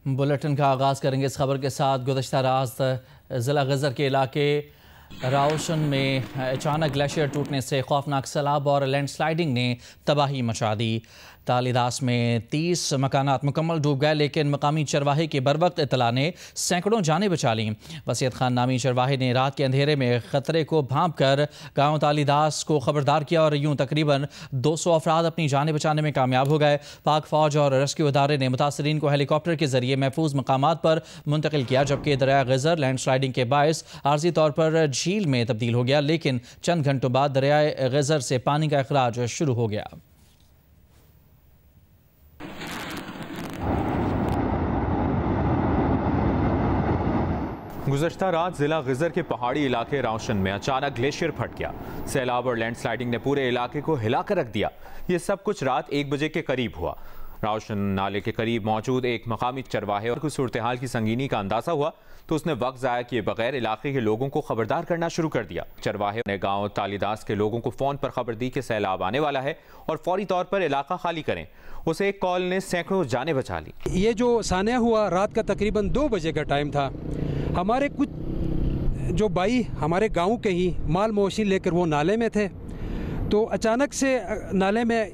Bulletin کا آغاز کریں گے اس خبر کے ساتھ۔ گزشتہ رات ضلع غزر کے علاقے راؤشن میں اچانک گلیشیئر ٹوٹنے سے خوفناک سیلاب اور لینڈ سلائیڈنگ نے تباہی مچا دی۔ تالیداس میں 30 مکانات مکمل ڈوب گئے، لیکن مقامی چرواہے کی بروقت اطلاع نے سینکڑوں جانیں بچا لیں۔ وسیعت خان نامی چرواہے نے رات کے اندھیرے میں خطرے کو بھانپ کر گاؤں تالیداس کو خبردار کیا اور یوں تقریباً 200 افراد اپنی جانیں بچانے میں کامیاب ہو گئے۔ پاک فوج اور ریسکیو ادارے نے متاثرین کو ہیلی کاپٹر کے ذریعے محفوظ مقامات پر منتقل کیا، جبکہ دریائے غزر لینڈ سلائیڈنگ کے باعث عارضی طور پر جھیل میں تبدیل ہو گیا، لیکن چند گھنٹوں بعد دریائے غزر سے پانی کا اخراج شروع ہو گیا۔ گزشتہ رات ضلع غزر کے پہاڑی علاقے راؤشن میں اچانک گلیشیئر پھٹ گیا۔ سیلاب اور لینڈ سلائیڈنگ نے پورے علاقے کو ہلا کر رکھ دیا۔ یہ سب کچھ رات 1 بجے کے قریب ہوا۔ راؤشن نالے کے قریب موجود ایک مقامی چرواہے اور کچھ صورتحال کی سنگینی کا اندازہ ہوا تو اس نے وقت ضائع کیے بغیر علاقے کے لوگوں کو خبردار کرنا شروع کر دیا۔ چرواہے نے گاؤں تالیداس کے لوگوں کو فون پر خبر دی کہ سیلاب آنے والا ہے اور فوری طور پر علاقہ خالی کریں۔ اسے ایک کال نے سینکڑوں جانیں بچا لی۔ یہ جو سانحہ ہوا رات کا تقریباً 2 بجے کا ٹائم تھا۔ ہمارے کچھ جو بھائی ہمارے گاؤں کے ہی مال مویشی لے کر وہ نالے میں تھے، تو اچانک سے نالے میں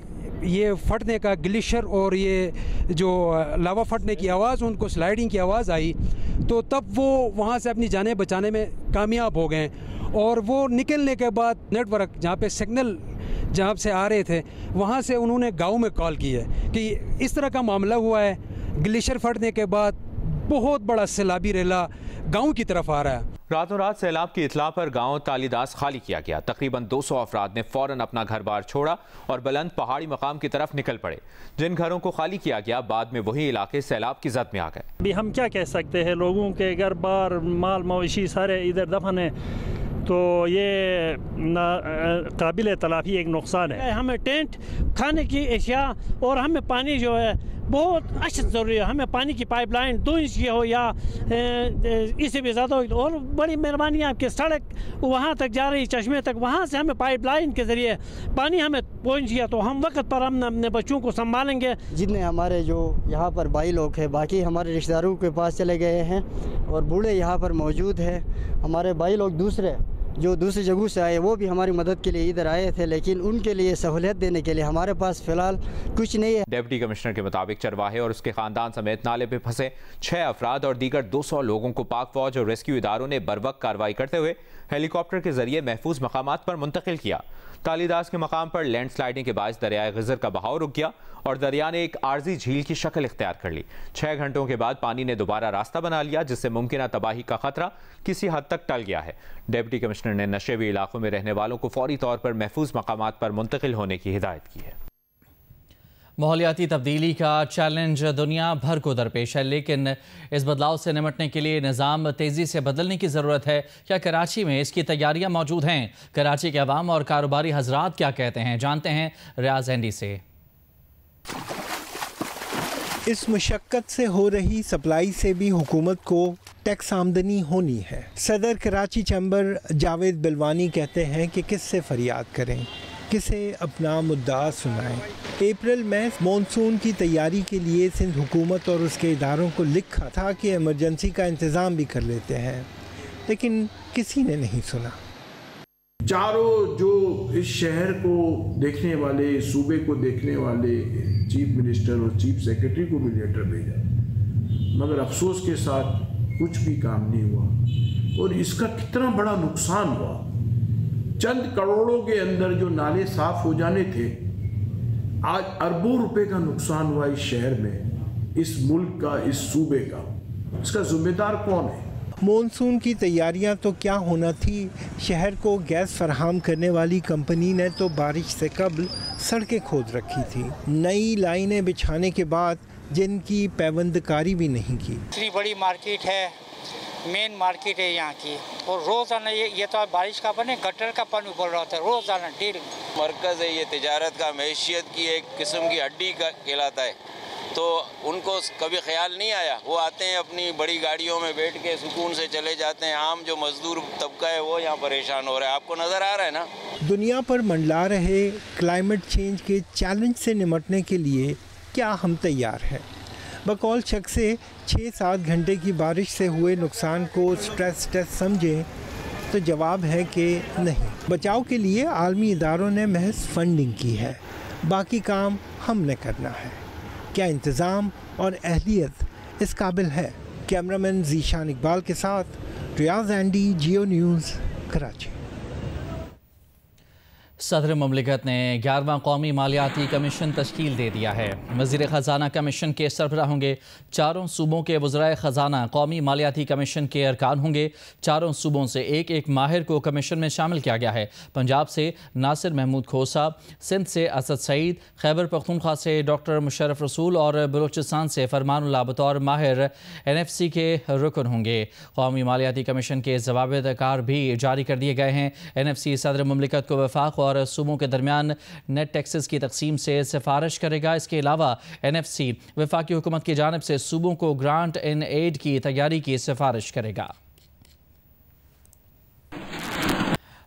یہ پھٹنے کا گلیشیئر اور یہ جو لاوا پھٹنے کی آواز، ان کو سلائیڈنگ کی آواز آئی، تو تب وہ وہاں سے اپنی جانیں بچانے میں کامیاب ہو گئے۔ اور وہ نکلنے کے بعد نیٹ ورک جہاں پہ سگنل جہاں سے آ رہے تھے وہاں سے انہوں نے گاؤں میں کال کی ہے کہ اس طرح کا معاملہ ہوا ہے، گلیشیئر پھٹنے کے بعد بہت بڑا سیلابی ریلا گاؤں کی طرف آ رہا ہے۔ راتوں رات سیلاب کی اطلاع پر گاؤں تالیداس خالی کیا گیا۔ تقریباً 200 افراد نے فوراً اپنا گھر بار چھوڑا اور بلند پہاڑی مقام کی طرف نکل پڑے۔ جن گھروں کو خالی کیا گیا بعد میں وہی علاقے سیلاب کی زد میں آ گئے۔ ابھی ہم کیا کہہ سکتے ہیں، لوگوں کے گھر بار مال مویشی سارے ادھر دفن ہیں، تو یہ قابل تلافی ایک نقصان ہے۔ ہمیں ٹینٹ، کھانے کی اشیاء اور ہمیں پانی جو ہے بہت اشد ضروری ہے۔ ہمیں پانی کی پائپ لائن 2 انچ کی ہو یا اس سے بھی زیادہ ہو، اور بڑی مہربانی آپ کی سڑک وہاں تک جا رہی چشمے تک، وہاں سے ہمیں پائپ لائن کے ذریعے پانی ہمیں پہنچ گیا تو ہم وقت پر ہم اپنے بچوں کو سنبھالیں گے۔ جتنے ہمارے جو یہاں پر بھائی لوگ ہیں، باقی ہمارے رشتہ داروں کے پاس چلے گئے ہیں اور بوڑھے یہاں پر موجود ہیں۔ ہمارے بھائی لوگ جو دوسری جگہوں سے آئے وہ بھی ہماری مدد کے لیے ادھر آئے تھے، لیکن ان کے لیے سہولت دینے کے لیے ہمارے پاس فی الحال کچھ نہیں ہے۔ ڈپٹی کمشنر کے مطابق چرواہے اور اس کے خاندان سمیت نالے پہ پھنسے 6 افراد اور دیگر 200 لوگوں کو پاک فوج اور ریسکیو اداروں نے بروقت کارروائی کرتے ہوئے ہیلی کاپٹر کے ذریعے محفوظ مقامات پر منتقل کیا۔ تالیداس کے مقام پر لینڈ سلائیڈنگ کے باعث دریائے غزر کا بہاؤ رک گیا اور دریا نے ایک عارضی جھیل کی شکل اختیار کر لی۔ 6 گھنٹوں کے بعد پانی نے دوبارہ راستہ بنا لیا، جس سے ممکنہ تباہی کا خطرہ کسی حد تک ٹل گیا ہے۔ ڈپٹی کمشنر نے نشیبی علاقوں میں رہنے والوں کو فوری طور پر محفوظ مقامات پر منتقل ہونے کی ہدایت کی ہے۔ ماحولیاتی تبدیلی کا چیلنج دنیا بھر کو درپیش ہے، لیکن اس بدلاؤ سے نمٹنے کے لیے نظام تیزی سے بدلنے کی ضرورت ہے۔ کیا کراچی میں اس کی تیاریاں موجود ہیں؟ کراچی کے عوام اور کاروباری حضرات کیا کہتے ہیں، جانتے ہیں ریاض اینڈی سے۔ اس مشقت سے ہو رہی سپلائی سے بھی حکومت کو ٹیکس آمدنی ہونی ہے۔ صدر کراچی چیمبر جاوید بلوانی کہتے ہیں کہ کس سے فریاد کریں، کسے اپنا مدعا سنائیں۔ اپریل میں مونسون کی تیاری کے لیے سندھ حکومت اور اس کے اداروں کو لکھا تھا کہ ایمرجنسی کا انتظام بھی کر لیتے ہیں، لیکن کسی نے نہیں سنا۔ چاروں جو اس شہر کو دیکھنے والے، صوبے کو دیکھنے والے چیف منسٹر اور چیف سیکرٹری کو بھی لیٹر بھیجا، مگر افسوس کے ساتھ کچھ بھی کام نہیں ہوا۔ اور اس کا کتنا بڑا نقصان ہوا، چند کروڑوں کے اندر جو نالے صاف ہو جانے تھے، آج اربوں روپے کا نقصان ہوا اس شہر میں، اس ملک کا، اس صوبے کا۔ اس کا ذمہ دار کون ہے؟ مونسون کی تیاریاں تو کیا ہونا تھی، شہر کو گیس فراہم کرنے والی کمپنی نے تو بارش سے قبل سڑکیں کھود رکھی تھی، نئی لائنیں بچھانے کے بعد جن کی پیوند کاری بھی نہیں کی۔ اتنی بڑی مارکیٹ ہے، مین مارکیٹ ہے یہاں کی، اور روزانہ یہ تو بارش کا پانی، گٹر کا پانی بول رہا ہوتا ہے، روزانہ ڈیل مرکز ہے، یہ تجارت کا، معیشت کی ایک قسم کی ہڈی کا کہلاتا ہے، تو ان کو کبھی خیال نہیں آیا۔ وہ آتے ہیں اپنی بڑی گاڑیوں میں بیٹھ کے سکون سے چلے جاتے ہیں، عام جو مزدور طبقہ ہے وہ یہاں پریشان ہو رہا ہے۔ آپ کو نظر آ رہا ہے نا، دنیا پر منڈلا رہے کلائمیٹ چینج کے چیلنج سے نمٹنے کے لیے کیا ہم تیار ہیں؟ बकौल शख्स से 6-7 घंटे की बारिश से हुए नुकसान को स्ट्रेस टेस्ट समझें तो जवाब है कि नहीं। बचाव के लिए आलमी इदारों ने महज फंडिंग की है, बाकी काम हमने करना है। क्या इंतज़ाम और अहलियत इस काबिल है? कैमरामैन ज़ीशान इकबाल के साथ रियाज एंडी, जियो न्यूज़, कराची। सदर मुमलिकत ने 11वां कौमी मालियाती कमीशन तश्कील दे दिया है। वज़ीर ख़जाना कमीशन के सरबराह होंगे। चारों सूबों के वज़राए ख़जाना कौमी मालियाती कमीशन के अरकान होंगे। चारों सूबों से एक एक माहिर को कमीशन में शामिल किया गया है। पंजाब से नासिर महमूद खोसा, सिंध से असद सईद, खैबर पख्तूनख्वा से डॉक्टर मुशर्रफ रसूल और बलूचिस्तान से फरमानुल्लाह बतौर माहिर NFC के रुकन होंगे। कौमी मालियाती कमीशन के ज़वाबित कार भी जारी कर दिए गए हैं। NFC सदर मुमलिकत को वफाक और सूबों के दरमियान नेट टैक्सेस की तकसीम से सिफारिश करेगा। इसके अलावा NFC वफाकी हुकूमत की जानिब से सूबों को ग्रांट इन एड की तैयारी की सिफारिश करेगा।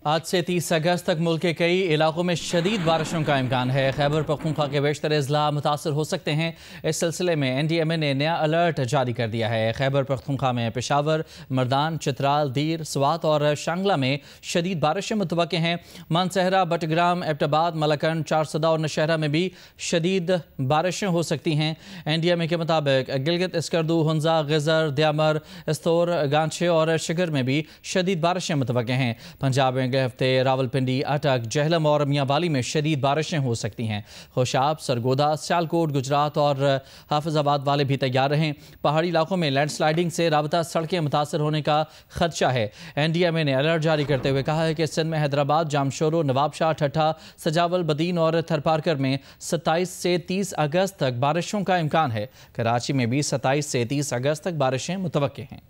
आज से 30 अगस्त तक मुल्क के कई इलाकों में शदीद बारिशों का इम्कान है। खैबर पख्तूनख्वा के बेशतर अजला मुतासर हो सकते हैं। इस सिलसिले में NDMA ने नया अलर्ट जारी कर दिया है। खैबर पख्तूनख्वा में पेशावर, मर्दान, चित्राल, दीर, स्वात और शांगला में शदीद बारिशें मुतवक्के हैं। मानसहरा, बटग्राम, एबटाबाद, मलकंड, चारसदा और नौशहरा में भी शदीद बारिशें हो सकती हैं। NDMA के मुताबिक गिलगित, स्कर्दू, हुंजा, गजर, द्यामर, इस्तोर, गांछे और शिगर में भी शदीद बारिशें मुतवक्के हैं। पंजाब में अगले हफ्ते रावलपिंडी, अटक, जहलम और मियांवाली में शदीद बारिशें हो सकती हैं। खुशाब, सरगोदा, सियालकोट, गुजरात और हाफिजाबाद वाले भी तैयार रहें। पहाड़ी इलाकों में लैंडस्लाइडिंग से राबता सड़कें मुतासर होने का खदशा है। NDMA ने अलर्ट जारी करते हुए कहा है कि सिंध में हैदराबाद, जामशोरो, नवाबशाह, ठट्ठा, सजावल, बदीन और थरपारकर में 27 से 30 अगस्त तक बारिशों का इम्कान है। कराची में भी 27 से 30 अगस्त तक बारिशें मुतवक्के हैं।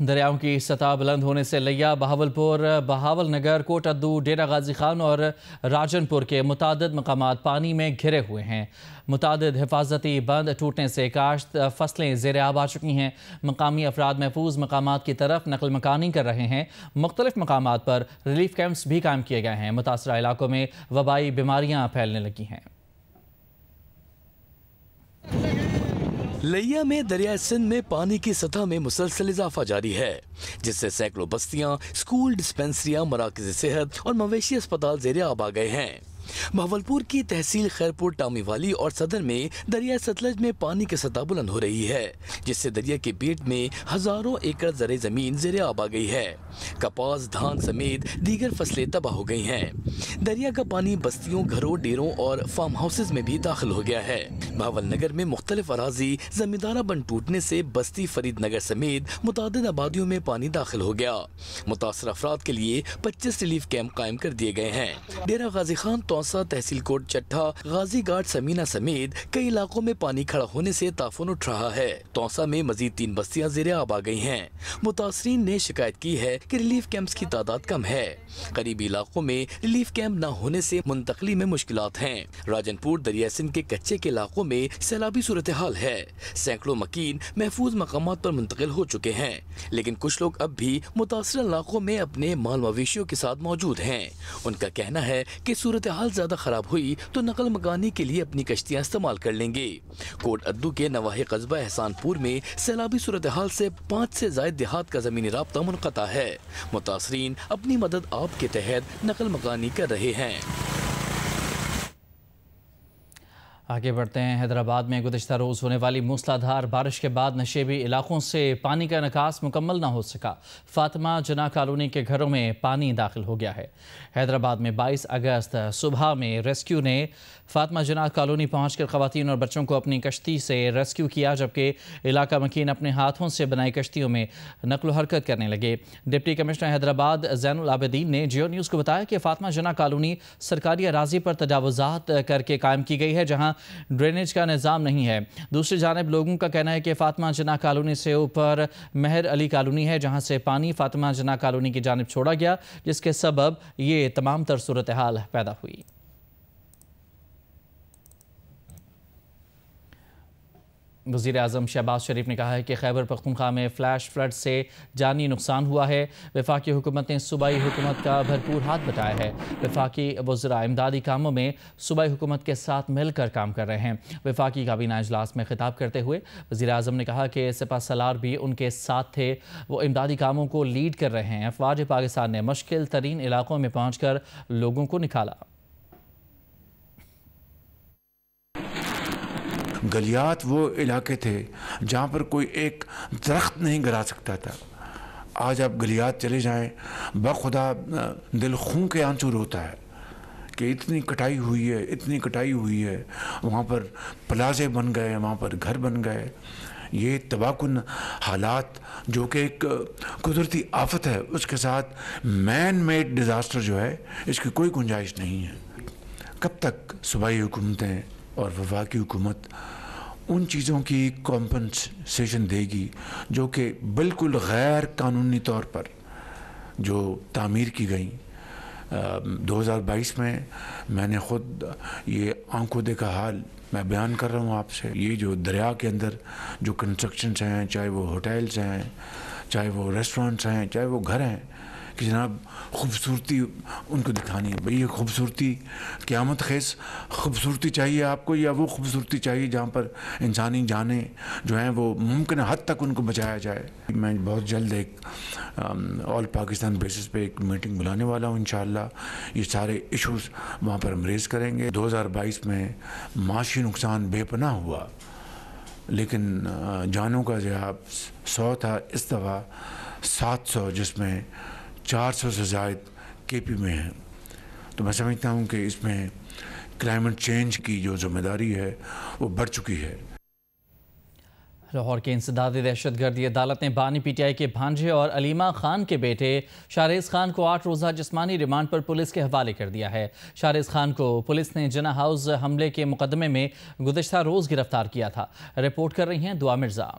दरियाओं की सतह बुलंद होने से लिया, बहावलपुर, बहावल नगर, कोटअद्दू, डेरा गाजी खान और राजनपुर के मुतादिद मकामात पानी में घिरे हुए हैं। मुतादिद हिफाजती बंद टूटने से काश्त फसलें ज़ेर आब आ चुकी हैं। मकामी अफराद महफूज मकामात की तरफ नकल मकानी कर रहे हैं। मुख्तलिफ मकामात पर रिलीफ कैंप्स भी कायम किए गए हैं। मुतासरा इलाकों में वबाई बीमारियाँ फैलने लगी हैं। लिया में दरिया सिंध में पानी की सतह में मुसलसल इजाफा जारी है, जिससे सैकड़ों बस्तियां, स्कूल, डिस्पेंसरियां, मराकज़ सेहत और मवेशी अस्पताल ज़ेर आब आ गए हैं। बहावलपुर की तहसील खैरपुर, टामी वाली और सदर में दरिया सतलज में पानी की सतह बुलंद हो रही है, जिससे दरिया के पेट में हजारों एकड़ ज़रे ज़मीन ज़ेरे आब आ गई है। कपास, धान समेत दीगर फसलें तबाह हो गई हैं। दरिया का पानी बस्तियों, घरों, डेरों और फार्म हाउसेज में भी दाखिल हो गया है। बहावल नगर में मुख्तलिफ अराजी जमींदारा बंद टूटने से बस्ती फरीद नगर समेत मुतादिद आबादियों में पानी दाखिल हो गया। मुतासर अफराद के लिए 25 रिलीफ कैंप कायम कर दिए गए हैं। डेरा गाजी खान, तौसा, तहसील कोट, चट्ठा, गाजी घाट, समीना समेत कई इलाकों में पानी खड़ा होने से ताफुन उठ रहा है। तौसा में मजीद 3 बस्तियां ज़ेरे आब आ गई हैं। मुतासरीन ने शिकायत की है कि रिलीफ कैंप्स की तादाद कम है। करीबी इलाकों में रिलीफ कैंप न होने से मुंतकली में मुश्किलात हैं। राजनपुर, दरिया सिंध के कच्चे के इलाकों में सैलाबी सूरत हाल है। सैकड़ों मकीन महफूज मकामात पर मुंतकिल हो चुके हैं, लेकिन कुछ लोग अब भी मुतासर इलाकों में अपने माल मवेशियों के साथ मौजूद हैं। उनका कहना है कि सूरत हाल ज्यादा खराब हुई तो नकल मकानी के लिए अपनी कश्तियां इस्तेमाल कर लेंगे। कोट अद्दू के नवाही कस्बा एहसानपुर में सैलाबी सूरत हाल से 5 से ज़ायद देहात का ज़मीनी राब्ता मुनक़ता है। मुतासरीन अपनी मदद आप के तहत नकल मकानी कर रहे हैं। आगे बढ़ते हैं। हैदराबाद में गुज़िश्ता रोज़ होने वाली मूसलाधार बारिश के बाद नशेबी इलाकों से पानी का निकास मुकम्मल न हो सका। फातिमा जना कॉलोनी के घरों में पानी दाखिल हो गया है। हैदराबाद में 22 अगस्त सुबह में रेस्क्यू ने फातिमा जना कॉलोनी पहुंचकर ख़वातीन और बच्चों को अपनी कश्ती से रेस्क्यू किया, जबकि इलाका मकीन अपने हाथों से बनाई कश्तियों में नकलो हरकत करने लगे। डिप्टी कमिश्नर हैदराबाद ज़ैनुल आबिदीन ने जियो न्यूज़ को बताया कि फातिमा जना कॉलोनी सरकारी अराजी पर तजावुज़ात करके कायम की गई है, जहाँ ड्रेनेज का निज़ाम नहीं है। दूसरी जानिब लोगों का कहना है कि फातिमा जना कॉलोनी से ऊपर मेहर अली कॉलोनी है, जहाँ से पानी फातिमा जना कॉलोनी की जानिब छोड़ा गया, जिसके सबब ये तमाम तर सूरत हाल पैदा हुई। وزیر اعظم شہباز شریف نے کہا ہے کہ خیبر پختونخوا میں فلیش فلڈ سے جانی نقصان ہوا ہے۔ وفاقی حکومت نے صوبائی حکومت کا بھرپور ہاتھ بٹایا ہے۔ وفاقی وزراء امدادی کاموں میں صوبائی حکومت کے ساتھ مل کر کام کر رہے ہیں۔ وفاقی کابینہ اجلاس میں خطاب کرتے ہوئے وزیر اعظم نے کہا کہ سپہ سالار بھی ان کے ساتھ تھے، وہ امدادی کاموں کو لیڈ کر رہے ہیں۔ افواج پاکستان نے مشکل ترین علاقوں میں پہنچ کر لوگوں کو نکالا۔ گلیات وہ علاقے تھے جہاں پر کوئی ایک درخت نہیں گرا سکتا تھا۔ آج آپ گلیات چلے جائیں، بخدا دل خون کے آنسو روتا ہے کہ اتنی کٹائی ہوئی ہے، وہاں پر پلازے بن گئے، وہاں پر گھر بن گئے۔ یہ تباہ کن حالات جو کہ ایک قدرتی آفت ہے، اس کے ساتھ مین میڈ ڈیزاسٹر جو ہے، اس کی کوئی گنجائش نہیں ہے۔ کب تک صوبائی حکومتیں اور وفاقی حکومت ان چیزوں کی کمپنسیشن دے گی جو کہ بالکل غیر قانونی طور پر جو تعمیر کی گئیں؟ 2022 میں نے خود یہ آنکھوں دیکھا حال میں بیان کر رہا ہوں آپ سے۔ یہ جو دریا کے اندر جو کنسٹرکشنز ہیں، چاہے وہ ہوٹلز ہیں، چاہے وہ ریسٹورنٹس ہیں، چاہے وہ گھر ہیں، کہ جناب خوبصورتی ان کو دکھانی ہے۔ بھئی یہ خوبصورتی قیامت خیز خوبصورتی چاہیے آپ کو، یا وہ خوبصورتی چاہیے جہاں پر انسانی جانیں جو ہیں وہ ممکن حد تک ان کو بچایا جائے؟ میں بہت جلد ایک آل پاکستان بیسس پہ ایک میٹنگ بلانے والا ہوں انشاءاللہ۔ یہ سارے ایشوز وہاں پر ہم ریز کریں گے۔ 2022 میں معاشی نقصان بے پناہ ہوا، لیکن جانوں کا جو 100 تھا، اس دفعہ 700، جس میں 400 سے زائد کے پی میں ہیں۔ تو میں سمجھتا ہوں کہ اس میں کلائمیٹ چینج کی جو ذمہ داری ہے وہ بڑھ چکی ہے۔ لاہور کے انسدادی دہشت گردی عدالت نے بانی پی ٹی آئی کے بھانجے اور علیمہ خان کے بیٹے شاہریز خان کو 8 روزہ جسمانی ریمانڈ پر پولیس کے حوالے کر دیا ہے۔ شاہریز خان کو پولیس نے جناح ہاؤس حملے کے مقدمے میں گزشتہ روز گرفتار کیا تھا۔ رپورٹ کر رہی ہیں دعا مرزا۔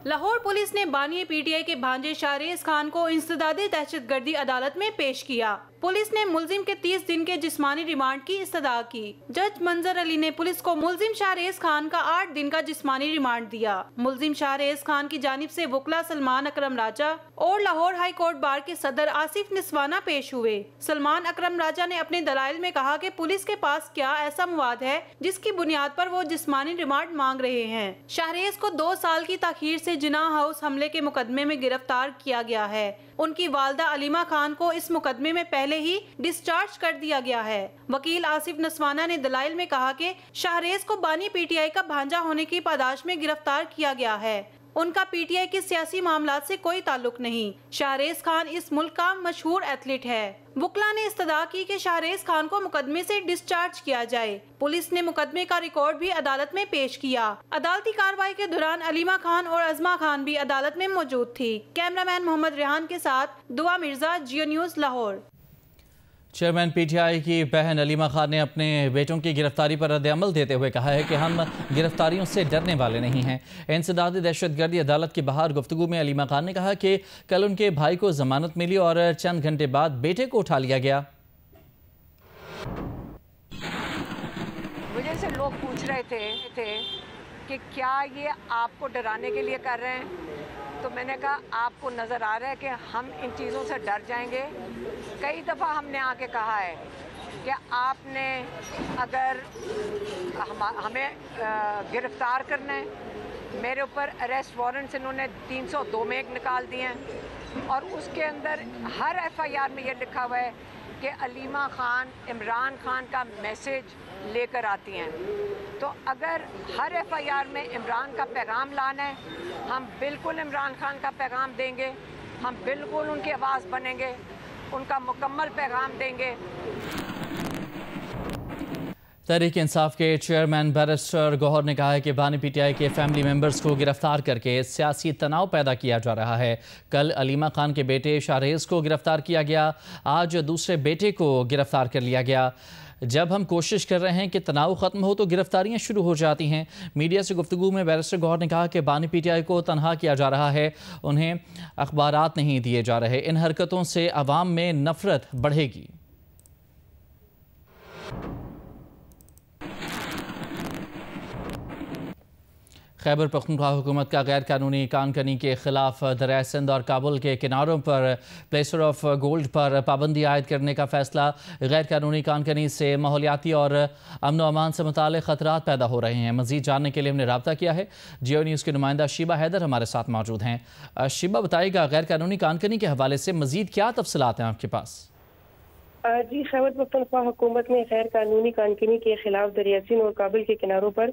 لاہور پولیس نے بانی پی ٹی آئی کے بھانجے شاہریز خان کو انسدادی دہشت گردی عدالت میں پیش کیا۔ پولیس نے ملزم کے 30 دن کے جسمانی ریمانڈ کی استدعا کی۔ جج منظر علی نے پولیس کو ملزم شاہریز خان کا 8 دن کا جسمانی ریمانڈ دیا۔ ملزم شاہریز خان کی جانب سے وکلا سلمان اکرم راجہ اور لاہور ہائی کورٹ بار کے صدر آصف نسوانہ پیش ہوئے۔ سلمان اکرم راجہ نے اپنے دلائل میں کہا کہ پولیس کے پاس کیا ایسا مواد ہے جس کی بنیاد پر وہ جسمانی ریمانڈ مانگ رہے ہیں۔ شاہریز کو 2 سال کی تاخیر سے جناح ہاؤس حملے کے مقدمے میں گرفتار کیا گیا ہے۔ ان کی والدہ علیمہ خان کو اس مقدمے میں پہلے ہی ڈسچارج کر دیا گیا ہے۔ وکیل آصف نسوانہ نے دلائل میں کہا کہ شاہریز کو بانی پی ٹی آئی کا بھانجا ہونے کی پاداش میں گرفتار کیا گیا ہے۔ ان کا پی ٹی آئی کے سیاسی معاملات سے کوئی تعلق نہیں۔ شاہریز خان اس ملک کا مشہور ایتھلیٹ ہے۔ وکلا نے استدعا کی کہ شاہریز خان کو مقدمے سے ڈسچارج کیا جائے۔ پولیس نے مقدمے کا ریکارڈ بھی عدالت میں پیش کیا۔ عدالتی کارروائی کے دوران علیمہ خان اور عظما خان بھی عدالت میں موجود تھی۔ کیمرامین محمد ریحان کے ساتھ Dua Mirza, Geo news Lahore. Chairman PTI کی بہن علیمہ خان نے اپنے بیٹوں کی گرفتاری پر رد عمل دیتے ہوئے کہا ہے کہ ہم گرفتاریوں سے ڈرنے والے نہیں ہیں۔ انسدادی دہشت گردی عدالت کے باہر گفتگو میں علیمہ خان نے کہا کہ کل ان کے بھائی کو ضمانت ملی اور چند گھنٹے بعد بیٹے کو اٹھا لیا گیا۔ مجھے سے لوگ پوچھ رہے تھے کہ کیا یہ آپ کو ڈرانے کے لیے کر رہے ہیں، تو میں نے کہا آپ کو نظر آ رہا ہے کہ ہم ان چیزوں سے ڈر جائیں گے؟ کئی دفعہ ہم نے آ کے کہا ہے کہ آپ نے اگر ہمیں گرفتار کرنا ہے، میرے اوپر اریسٹ وارنٹس انہوں نے 302 میں ایک نکال دیے ہیں، اور اس کے اندر ہر ایف آئی آر میں یہ لکھا ہوا ہے کہ علیمہ خان عمران خان کا میسیج لے کر آتی ہیں۔ تو اگر ہر ایف آئی آر میں عمران کا پیغام لانا ہے، ہم بالکل عمران خان کا پیغام دیں گے، ہم بالکل ان کی آواز بنیں گے، ان کا مکمل پیغام دیں گے۔ تحریک انصاف کے چیئرمین بیرسٹر گوہر نے کہا ہے کہ بانی پی ٹی آئی کے فیملی ممبرز کو گرفتار کر کے سیاسی تناؤ پیدا کیا جا رہا ہے۔ کل علیمہ خان کے بیٹے شاہریز کو گرفتار کیا گیا، آج دوسرے بیٹے کو گرفتار کر لیا گیا۔ جب ہم کوشش کر رہے ہیں کہ تناؤ ختم ہو تو گرفتاریاں شروع ہو جاتی ہیں۔ میڈیا سے گفتگو میں بیرسٹر گوہر نے کہا کہ بانی پی ٹی آئی کو تنہا کیا جا رہا ہے، انہیں اخبارات نہیں دیے جا رہے، ان حرکتوں سے عوام میں نفرت بڑھے گی۔ खैबर पख्तूनख्वा हुकूमत का गैर कानूनी कानकनी के खिलाफ दरिया सिंध और काबुल के किनारों पर प्लेसर ऑफ गोल्ड पर पाबंदी आयद करने का फैसला। गैर कानूनी कानकनी से माहौलियाती और अमन व अमान से मुताल्लिक़ खतरात पैदा हो रहे हैं। मज़ीद जानने के लिए हमने रब्ता किया है। जियो न्यूज़ की नुमाइंदा शीबा हैदर हमारे साथ मौजूद हैं। शीबा, बताइएगा गैर कानूनी कानकनी के हवाले से मज़ीद क्या तफसीलात हैं आपके पास? जी, खैबर पख्तूनख्वा हुकूमत ने गैर कानूनी कानकनी के खिलाफ दरिया सिंध और काबुल के किनारों पर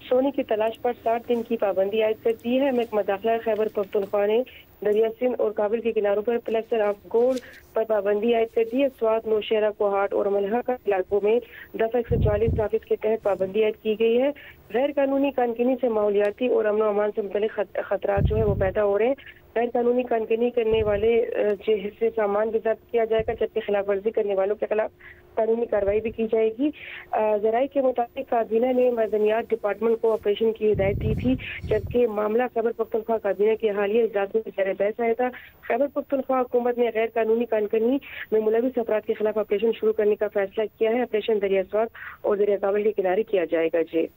सोने की तलाश पर 60 दिन की पाबंदी आयद कर दी है। महकमा दाखिला खैबर पख्तूनख्वा ने दरिया सिंध और काबुल के किनारों पर प्लेसर ऑफ गोल्ड पर पाबंदी आयद कर दी है। स्वात, नौशहरा, कोहाट और मलहा का इलाकों में दफा 144 नाफिज के तहत पाबंदी आयद की गई है। गैर कानूनी कानकनी से माहौलियाती और अमन अमान से मुतल्लिक़ खतरात जो है वो पैदा हो रहे हैं। गैर कानूनी कानकनी करने वाले से सामान भी जब्त किया जाएगा, जबकि खिलाफ वर्जी करने वालों के खिलाफ कानूनी कार्रवाई भी की जाएगी। ज़राए के मुताबिक काबीना ने मदनियात डिपार्टमेंट को ऑपरेशन की हिदायत दी थी, जबकि मामला खैबर पख्तूनख्वा काबीना की हालिया इजलास में ज़ेर बहस आया था। खैबर पख्तूनख्वा हुकूमत ने गैर कानूनी कानकनी में मुलविस अफराद के खिलाफ ऑपरेशन शुरू करने का फैसला किया है। ऑपरेशन दरिया स्वात और दरिया काबुल के किनारे किया जाएगा। जी,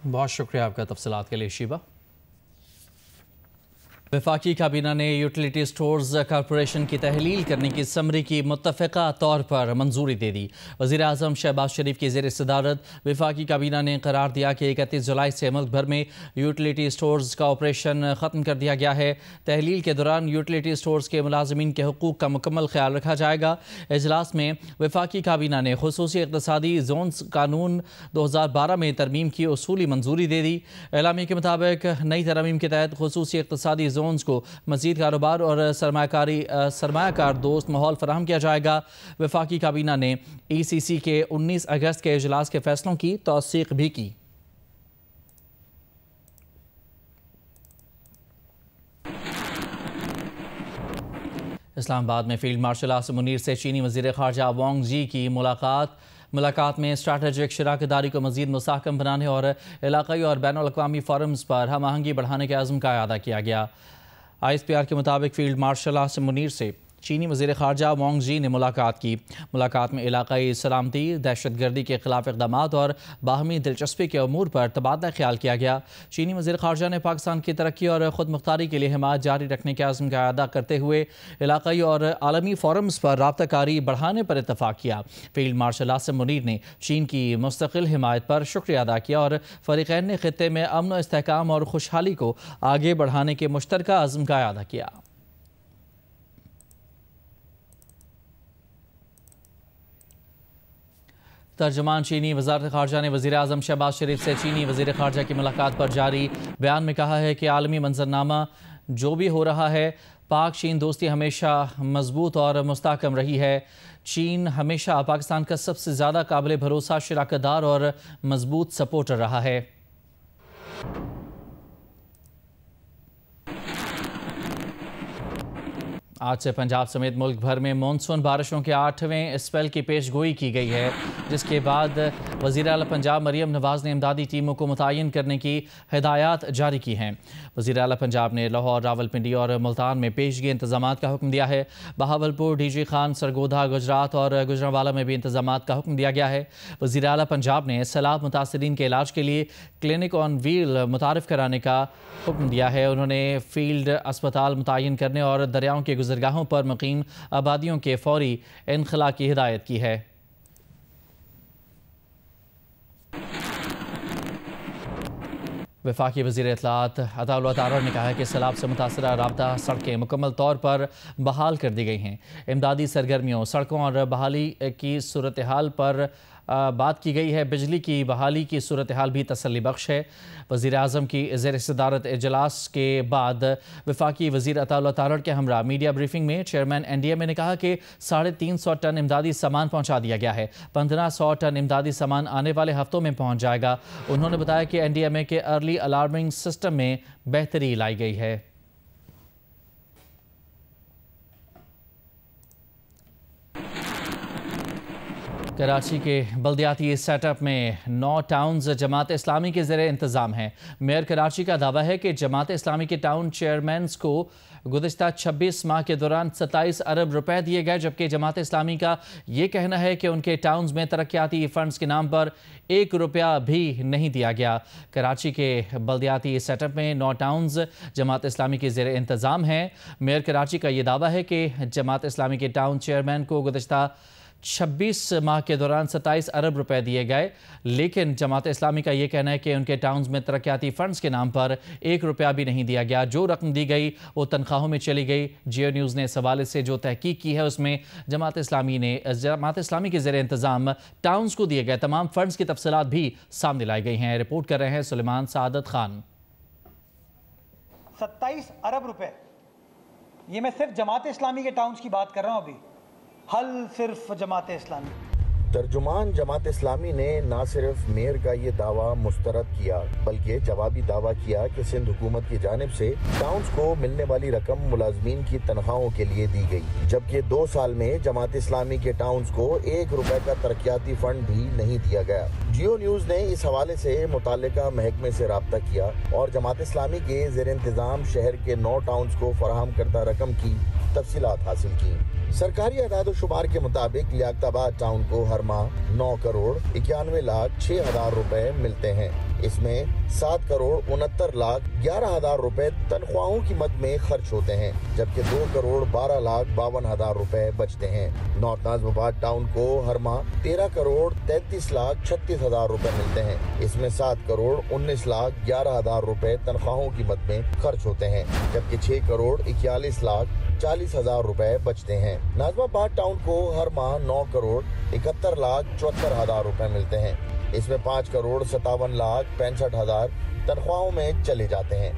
बहुत शुक्रिया आपका तफसीलात के लिए शीबा। वफाकी काबीना ने यूटिलिटी स्टोर्स कॉरपोरेशन की तहलील करने की समरी की मुत्तफ़िक़ा तौर पर मंजूरी दे दी। वज़ीर आज़म शहबाज शरीफ की ज़ेर सदारत वफाकी काबीना ने करार दिया कि 31 जुलाई से मुल्क भर में यूटिलिटी स्टोर्स का ऑपरेशन ख़त्म कर दिया गया है। तहलील के दौरान यूटिलिटी स्टोर्स के मुलाज़मीन के हुकूक़ का मुकम्मल ख्याल रखा जाएगा। इजलास में वफाकी काबीना ने खुसूसी इक़्तिसादी ज़ोन्स कानून 2012 में तरमीम की उसूली मंजूरी दे दी। एलामी के मुताबिक नई तरमीम के तहत खुसूसी इक़्तिसादी जोन्स को मज़ीद कारोबार और सरमायाकार दोस्त माहौल फराहम किया जाएगा। वफाकी काबीना ने ECC के 19 अगस्त के इजलास के फैसलों की तौसीक़ भी की। इस्लामाबाद में फील्ड मार्शल आसिम मुनीर से चीनी वज़ीर ख़ारजा वांग जी की मुलाकात में स्ट्रैटेजिक शराकतदारी को मज़ीद मुस्तहकम बनाने और इलाक़ाई और बैनुल अक़वामी फोरम्स पर हम आहंगी बढ़ाने के अज़्म का अदा किया गया। ISPR के मुताबिक फील्ड मार्शल आसिम मुनीर से चीनी वज़ीर ख़ारजा वांग जी ने मुलाकात की। मुलाकात में इलाक़ाई सलामती, दहशतगर्दी के ख़िलाफ़ इक़दामात और बाहमी दिलचस्पी के अमूर पर तबादला ख्याल किया गया। चीनी वज़ीर ख़ारजा ने पाकिस्तान की तरक्की और ख़ुद मुख्तारी के लिए हिमायत जारी रखने के अज़्म का अदा करते हुए इलाक़ाई और आलमी फोरम्स पर राब्ताकारी बढ़ाने पर इत्तफ़ाक़ किया। फील्ड मार्शल आसिम मुनीर ने चीन की मुस्तक़िल हिमायत पर शुक्रिया अदा किया और फ़रीक़ैन ने ख़ित्ते में अमन, इस्तेहकाम और खुशहाली को आगे बढ़ाने के मुश्तरका अज़्म का अदा किया। तर्जुमान चीनी वज़ारत ख़ारजा ने वज़ीर आज़म शहबाज शरीफ से चीनी वज़ीर ख़ारजा की मुलाकात पर जारी बयान में कहा है कि आलमी मंजरनामा जो भी हो रहा है, पाक चीन दोस्ती हमेशा मजबूत और मुस्तहकम रही है। चीन हमेशा पाकिस्तान का सबसे ज़्यादा काबिल भरोसा शराकतदार और मजबूत सपोर्टर रहा है। आज से पंजाब समेत मुल्क भर में मानसून बारिशों के 8वें स्पेल की पेशगोई की गई है, जिसके बाद वज़ीर आला पंजाब मरियम नवाज़ ने इमदादी टीमों को मुतय्यन करने की हिदायत जारी की हैं। वज़ीर आला पंजाब ने लाहौर, रावलपिंडी और मुल्तान में पेशगी इंतजामात का हुक्म दिया है। बहावलपुर, DG खान, सरगोधा, गुजरात और गुजरांवाला में भी इंतजामात का हुक्म दिया गया है। वज़ीर आला पंजाब ने सैलाब मुतासरीन के इलाज के लिए क्लिनिक ऑन व्हील मुतारिफ कराने का हुक्म दिया है। उन्होंने फील्ड अस्पताल मुतय्यन करने और दरियाओं के गुज़रगाहों पर मुकीम आबादियों के फौरी इनखला की हिदायत की है। वफाकी वज़ीर इत्तलात अताउल्लाह तारड़ ने कहा है कि सैलाब से मुतासरा राब्ता सड़कें मुकम्मल तौर पर बहाल कर दी गई हैं। इमदादी सरगर्मियों, सड़कों और बहाली की सूरत हाल पर बात की गई है। बिजली की बहाली की सूरत हाल भी तसल्ली बख्श है। वज़ीर आज़म की ज़ेर सदारत इजलास के बाद वफाकी वज़ीर अताउल्लाह तारड़ के हमरा मीडिया ब्रीफिंग में चेयरमैन NDMA ने कहा कि 350 टन इमदादी सामान पहुँचा दिया गया है। 1500 टन इमदादी सामान आने वाले हफ्तों में पहुँच जाएगा। उन्होंने बताया कि NDMA के अर्ली अलार्मिंग सिस्टम में बेहतरी लाई गई है। कराची के बल्दियाती सेटअप में 9 टाउन्स जमात इस्लामी के ज़ेरे इंतज़ाम हैं। मेयर कराची का दावा है कि जमात इस्लामी के टाउन चेयरमैन को गुज़िश्ता 26 माह के दौरान 27 अरब रुपए दिए गए, जबकि जमात इस्लामी का ये कहना है कि उनके टाउन्स में तरक्याती फ़ंड्स के नाम पर 1 रुपया भी नहीं दिया गया। कराची के बल्दियाती सेटअप में 9 टाउन्स जमात इस्लामी के ज़ेरे इंतज़ाम हैं। मेयर कराची का ये दावा है कि जमात इस्लामी के टाउन चेयरमैन को गुज़िश्ता 26 माह के दौरान 27 अरब रुपए दिए गए, लेकिन जमात इस्लामी का ये कहना है कि उनके टाउन्स में तरक्याती फ़ंड्स के नाम पर 1 रुपया भी नहीं दिया गया। जो रकम दी गई वो तनख्वाहों में चली गई। जियो न्यूज़ ने इस हवाले से जो तहकीक की है उसमें जमात इस्लामी के ज़ेरे इंतज़ाम टाउन्स को दिए गए तमाम फ़ंड्स की तफसीलात भी सामने लाई गई हैं। रिपोर्ट कर रहे हैं सुलेमान सादत खान। 27 अरब रुपए, ये मैं सिर्फ जमात इस्लामी के टाउन्स की बात कर रहा हूँ। अभी हल सिर्फ जमात इस्लामी। तर्जुमान जमात इस्लामी ने न सिर्फ मेयर का ये दावा मुस्तरद किया बल्कि जवाबी दावा किया कि सिंध हुकूमत की जानिब से टाउन्स को मिलने वाली रकम मुलाजमीन की तनख्वाहों के लिए दी गई, जबकि 2 साल में जमात इस्लामी के टाउन्स को 1 रुपए का तरक्याती फंड भी नहीं दिया गया। जियो न्यूज़ ने इस हवाले से मुताल्लिका महकमे से राब्ता किया और जमात इस्लामी के ज़ेर इंतज़ाम शहर के 9 टाउन्स को फराहम करदा रकम की तफसीलात हासिल की। सरकारी अदाद शुमार के मुताबिक लियाकताबाद टाउन को हर माह 9 करोड़ 91 लाख 6 हजार रुपए मिलते हैं। इसमें 7 करोड़ 69 लाख 11 हजार रुपए तनख्वाहों की मद में खर्च होते हैं, जबकि 2 करोड़ 12 लाख 52 हजार रुपए बचते हैं। नॉर्थ नाज़िमाबाद टाउन को हर माह 13 करोड़ 33 लाख 36 हजार रुपए मिलते हैं। इसमें 7 करोड़ 19 लाख 11 हजार रुपए तनख्वाहों की मद में खर्च होते हैं, जबकि 6 करोड़ 41 लाख 40 हजार रुपए बचते हैं। नाज़िमाबाद टाउन को हर माह 9 करोड़ 71 लाख 74 हजार रुपए मिलते हैं। इसमें 5 करोड़ 57 लाख 65 हजार तनख्वाहों में चले जाते हैं,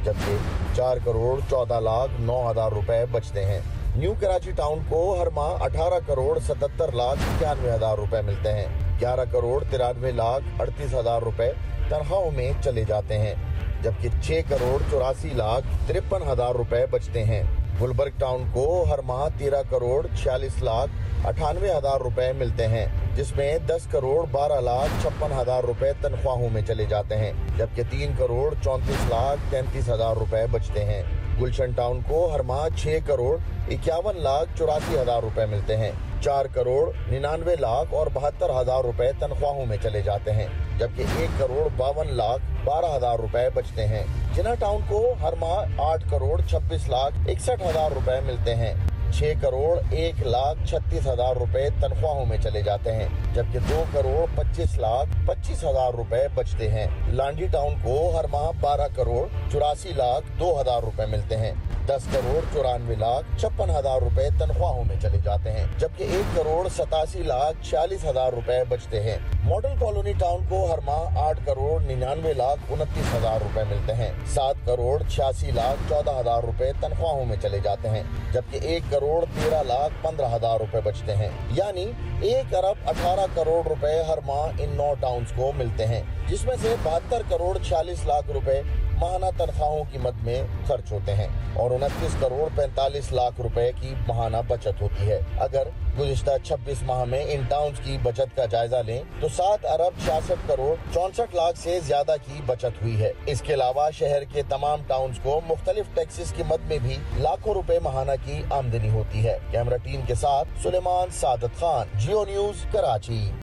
जबकि 4 करोड़ 14 लाख 9 हजार रुपए बचते हैं। न्यू कराची टाउन को हर माह 18 करोड़ 77 लाख 91 हजार रुपए मिलते हैं। 11 करोड़ 93 लाख 38 हजार रुपए तनख्वाहों में चले जाते हैं, जबकि 6 करोड़ 84 लाख 53 हजार रुपए बचते हैं। गुलबर्ग टाउन को हर माह 13 करोड़ 46 लाख 98 हजार रुपए मिलते हैं, जिसमें 10 करोड़ 12 लाख 56 हजार रुपए तनख्वाहों में चले जाते हैं, जबकि 3 करोड़ 34 लाख 33 हजार रुपए बचते हैं। गुलशन टाउन को हर माह 6 करोड़ 51 लाख 84 हजार रुपए मिलते हैं। 4 करोड़ 99 लाख और 72 हजार रुपए तनख्वाहों में चले जाते हैं, जबकि 1 करोड़ 52 लाख 12 हजार रुपए बचते हैं। जिना टाउन को हर माह 8 करोड़ 26 लाख 61 हजार रुपए मिलते हैं। 6 करोड़ 1 लाख 36 हजार रुपए तनख्वाहों में चले जाते हैं, जबकि 2 करोड़ 25 लाख 25 हजार रुपए बचते हैं। लांडी टाउन को हर माह 12 करोड़ 84 लाख 2 हजार रुपए मिलते हैं। 10 करोड़ 94 लाख 56 हजार रुपए तनख्वाहों में चले जाते हैं, जबकि 1 करोड़ 87 लाख 46 हजार रुपए बचते हैं। मॉडल कॉलोनी टाउन को हर माह 8 करोड़ 99 लाख 29 हजार रुपए मिलते हैं। 7 करोड़ 86 लाख 14 हजार रुपए तनख्वाहों में चले जाते हैं, जबकि 1 करोड़ 13 लाख 15 हजार रुपए बचते हैं। यानी 1 अरब 18 करोड़ रुपए हर माह इन 9 टाउन्स को मिलते हैं, जिसमें से 72 करोड़ 46 लाख रुपए माहाना तनख्वाहों की मद में खर्च होते हैं और 29 करोड़ 45 लाख रुपए की माहाना बचत होती है। अगर गुज़िश्ता 26 माह में इन टाउन्स की बचत का जायजा लें तो 7 अरब 66 करोड़ 64 लाख से ज्यादा की बचत हुई है। इसके अलावा शहर के तमाम टाउन्स को मुख्तलिफ टैक्सेस की मद में भी लाखों रुपए माहाना की आमदनी होती है। कैमरा टीम के साथ सुलेमान सादत खान, जियो न्यूज़, कराची।